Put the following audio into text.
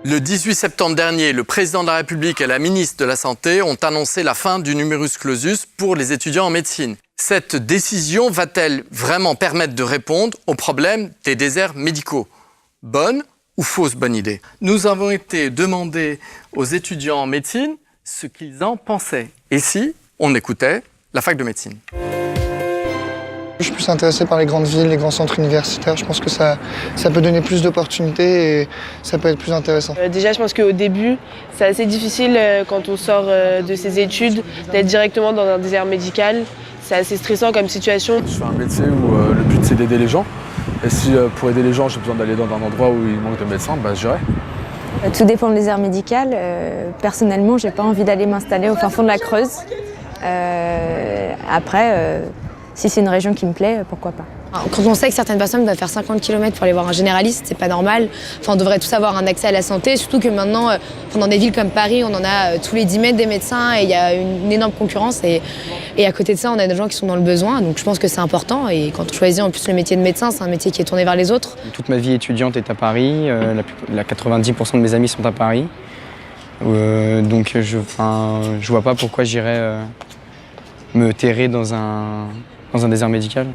Le 18 septembre dernier, le président de la République et la ministre de la Santé ont annoncé la fin du numerus clausus pour les étudiants en médecine. Cette décision va-t-elle vraiment permettre de répondre au problème des déserts médicaux? Bonne ou fausse bonne idée? Nous avons été demander aux étudiants en médecine ce qu'ils en pensaient. Et si on écoutait la fac de médecine? Je suis plus intéressé par les grandes villes, les grands centres universitaires. Je pense que ça peut donner plus d'opportunités et ça peut être plus intéressant. Déjà, je pense qu'au début, c'est assez difficile quand on sort de ses études d'être directement dans un désert médical. C'est assez stressant comme situation. Je fais un métier où le but c'est d'aider les gens. Et si pour aider les gens, j'ai besoin d'aller dans un endroit où il manque de médecins, j'irai. Tout dépend du désert médical. Personnellement, j'ai pas envie d'aller m'installer au fin fond de la Creuse. Après, si c'est une région qui me plaît, pourquoi pas. Quand on sait que certaines personnes doivent faire 50 km pour aller voir un généraliste, c'est pas normal. Enfin, on devrait tous avoir un accès à la santé, surtout que maintenant, dans des villes comme Paris, on en a tous les 10 mètres des médecins et il y a une énorme concurrence. Et à côté de ça, on a des gens qui sont dans le besoin, donc je pense que c'est important. Et quand on choisit en plus le métier de médecin, c'est un métier qui est tourné vers les autres. Toute ma vie étudiante est à Paris, la 90% de mes amis sont à Paris. Donc je vois pas pourquoi j'irais me terrer dans un désert médical.